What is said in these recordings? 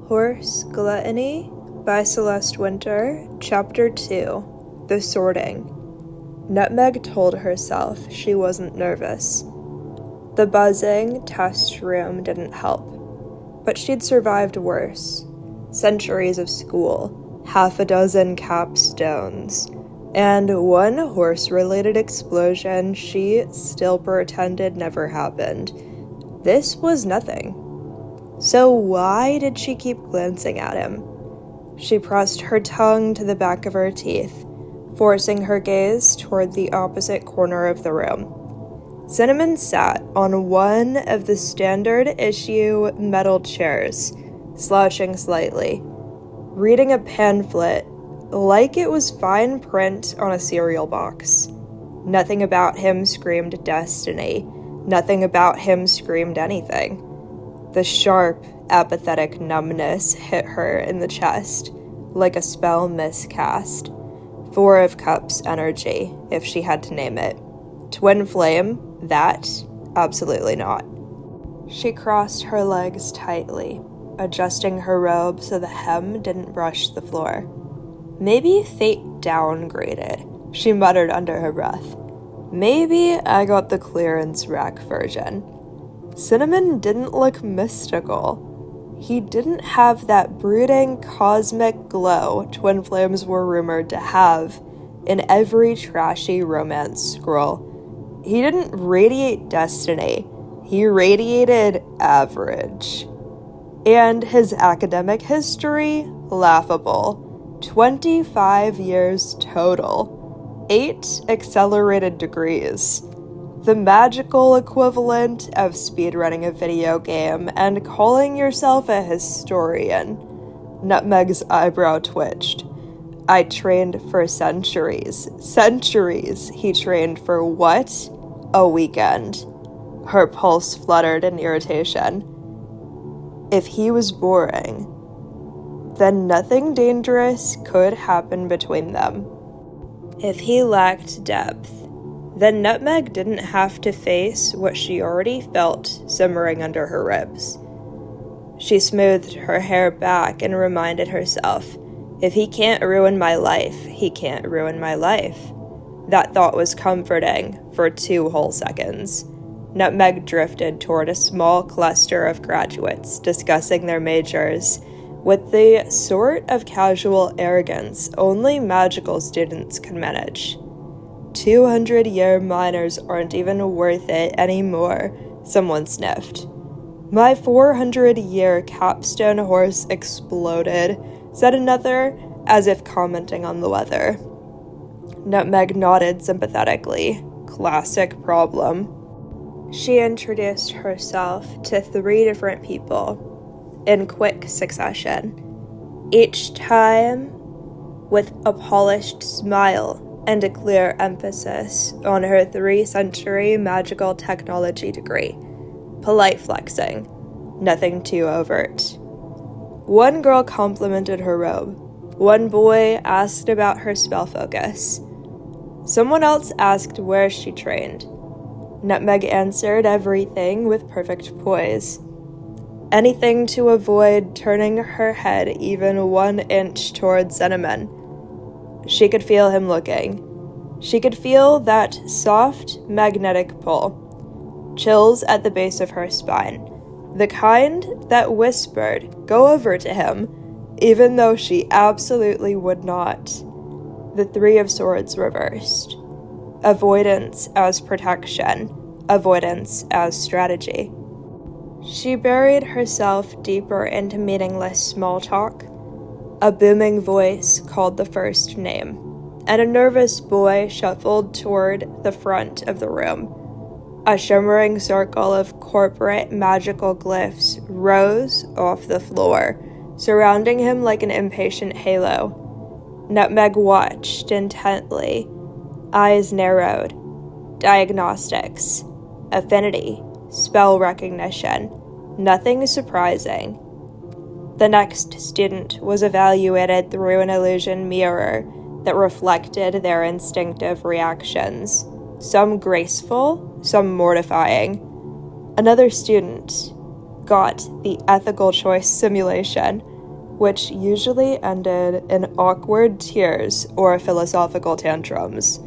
Horse Gluttony by Celeste Winter, Chapter 2, The Sorting. Nutmeg told herself she wasn't nervous. The buzzing test room didn't help, but she'd survived worse. Centuries of school, half a dozen capstones, and one horse-related explosion she still pretended never happened. This was nothing. So why did she keep glancing at him? She pressed her tongue to the back of her teeth, forcing her gaze toward the opposite corner of the room. Cinnamon sat on one of the standard-issue metal chairs, slouching slightly, reading a pamphlet like it was fine print on a cereal box. Nothing about him screamed destiny. Nothing about him screamed anything. The sharp, apathetic numbness hit her in the chest, like a spell miscast. 4 of Cups energy, if she had to name it. Twin flame, that? Absolutely not. She crossed her legs tightly, adjusting her robe so the hem didn't brush the floor. Maybe fate downgraded, she muttered under her breath. Maybe I got the clearance rack version. Cinnamon didn't look mystical. He didn't have that brooding cosmic glow twin flames were rumored to have in every trashy romance scroll. He didn't radiate destiny. He radiated average. And his academic history, laughable. 25 years total. 8 accelerated degrees. The magical equivalent of speedrunning a video game and calling yourself a historian. Nutmeg's eyebrow twitched. I trained for centuries. Centuries he trained for what? A weekend. Her pulse fluttered in irritation. If he was boring, then nothing dangerous could happen between them. If he lacked depth, then Nutmeg didn't have to face what she already felt simmering under her ribs. She smoothed her hair back and reminded herself, if he can't ruin my life, he can't ruin my life. That thought was comforting for 2 whole seconds. Nutmeg drifted toward a small cluster of graduates discussing their majors with the sort of casual arrogance only magical students could manage. 200-year minors aren't even worth it anymore, someone sniffed. My 400-year capstone horse exploded, said another, as if commenting on the weather. Nutmeg nodded sympathetically. Classic problem. She introduced herself to 3 different people, in quick succession, each time with a polished smile and a clear emphasis on her 3-century magical technology degree. Polite flexing, nothing too overt. One girl complimented her robe. One boy asked about her spell focus. Someone else asked where she trained. Nutmeg answered everything with perfect poise. Anything to avoid turning her head even 1 inch toward Cinnamon. She could feel him looking. She could feel that soft, magnetic pull. Chills at the base of her spine. The kind that whispered, go over to him, even though she absolutely would not. The 3 of Swords reversed. Avoidance as protection. Avoidance as strategy. She buried herself deeper into meaningless small talk. A booming voice called the first name, and a nervous boy shuffled toward the front of the room. A shimmering circle of corporate magical glyphs rose off the floor, surrounding him like an impatient halo. Nutmeg watched intently, eyes narrowed. Diagnostics, affinity, spell recognition, nothing surprising. The next student was evaluated through an illusion mirror that reflected their instinctive reactions, some graceful, some mortifying. Another student got the ethical choice simulation, which usually ended in awkward tears or philosophical tantrums.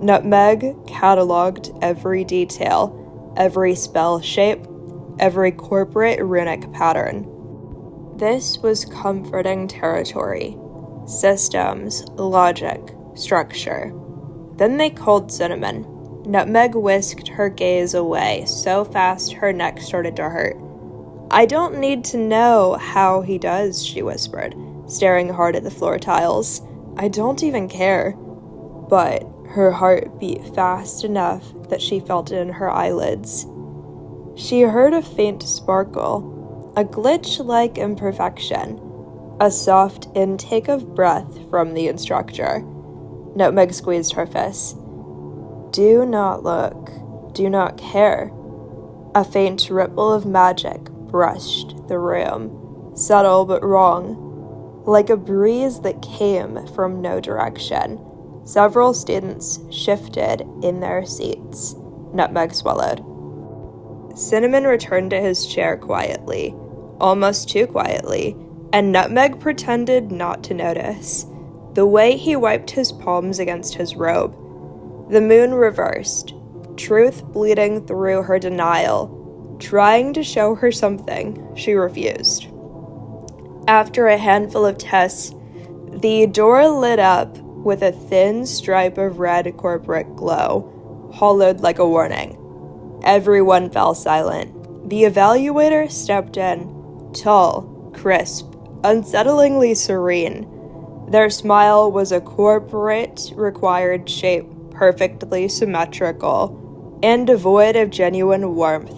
Nutmeg cataloged every detail, every spell shape, every corporate runic pattern. This was comforting territory. Systems, logic, structure. Then they called Cinnamon. Nutmeg whisked her gaze away so fast her neck started to hurt. "I don't need to know how he does," she whispered, staring hard at the floor tiles. "I don't even care." But her heart beat fast enough that she felt it in her eyelids. She heard a faint sparkle, a glitch-like imperfection, a soft intake of breath from the instructor. Nutmeg squeezed her fist. "Do not look. Do not care." A faint ripple of magic brushed the room, subtle but wrong, like a breeze that came from no direction. Several students shifted in their seats. Nutmeg swallowed. Cinnamon returned to his chair quietly, almost too quietly, and Nutmeg pretended not to notice. The way he wiped his palms against his robe. The moon reversed, truth bleeding through her denial, trying to show her something she refused. After a handful of tests, the door lit up with a thin stripe of red corporate glow, hollowed like a warning. Everyone fell silent. The evaluator stepped in, tall, crisp, unsettlingly serene. Their smile was a corporate required shape, perfectly symmetrical, and devoid of genuine warmth.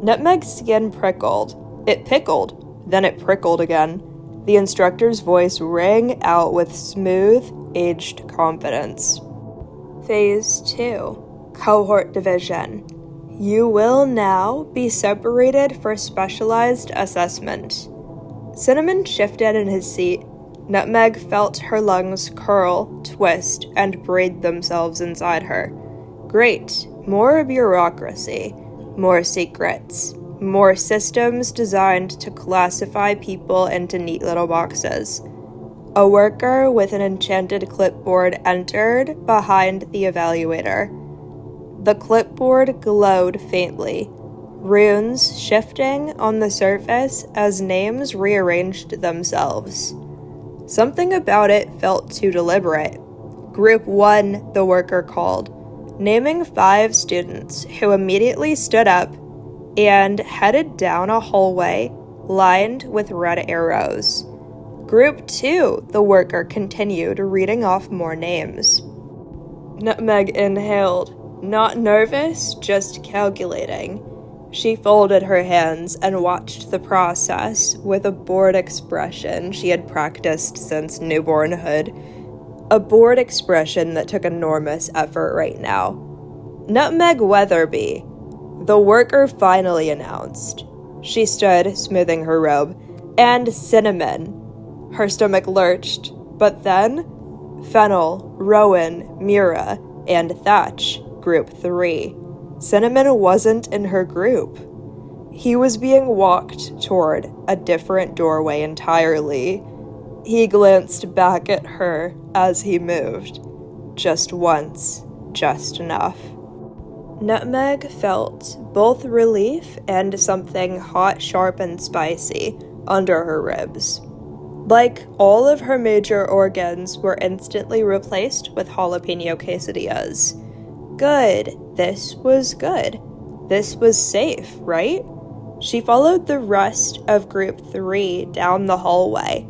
Nutmeg's skin prickled. It pickled, then it prickled again. The instructor's voice rang out with smooth, aged confidence. Phase 2. Cohort Division. You will now be separated for specialized assessment. Cinnamon shifted in his seat. Nutmeg felt her lungs curl, twist, and braid themselves inside her. Great. More bureaucracy. More secrets. More systems designed to classify people into neat little boxes. A worker with an enchanted clipboard entered behind the evaluator. The clipboard glowed faintly, runes shifting on the surface as names rearranged themselves. Something about it felt too deliberate. Group 1, the worker called, naming 5 students who immediately stood up and headed down a hallway lined with red arrows. Group 2, the worker continued, reading off more names. Nutmeg inhaled, not nervous, just calculating. She folded her hands and watched the process with a bored expression she had practiced since newbornhood. A bored expression that took enormous effort right now. Nutmeg Weatherby, the worker finally announced. She stood, smoothing her robe, and Cinnamon. Her stomach lurched, but then Fennel, Rowan, Mira, and Thatch, Group 3. Cinnamon wasn't in her group. He was being walked toward a different doorway entirely. He glanced back at her as he moved. Just once, just enough. Nutmeg felt both relief and something hot, sharp, and spicy under her ribs. Like all of her major organs were instantly replaced with jalapeno quesadillas. Good. This was good. This was safe, right? She followed the rest of Group 3 down the hallway,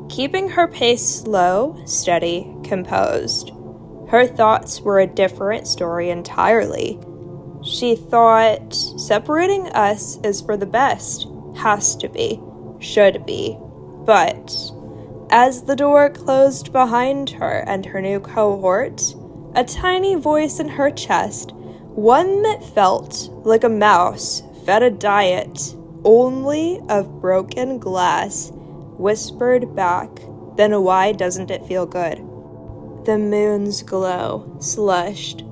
keeping her pace slow, steady, composed. Her thoughts were a different story entirely. She thought, separating us is for the best. Has to be. Should be. But as the door closed behind her and her new cohort, a tiny voice in her chest, one that felt like a mouse fed a diet only of broken glass, whispered back, "Then why doesn't it feel good?" The moon's glow slushed,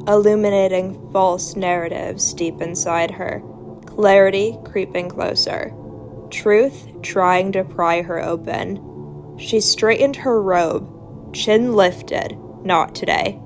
illuminating false narratives deep inside her, clarity creeping closer. truth trying to pry her open. She straightened her robe, chin lifted. Not today.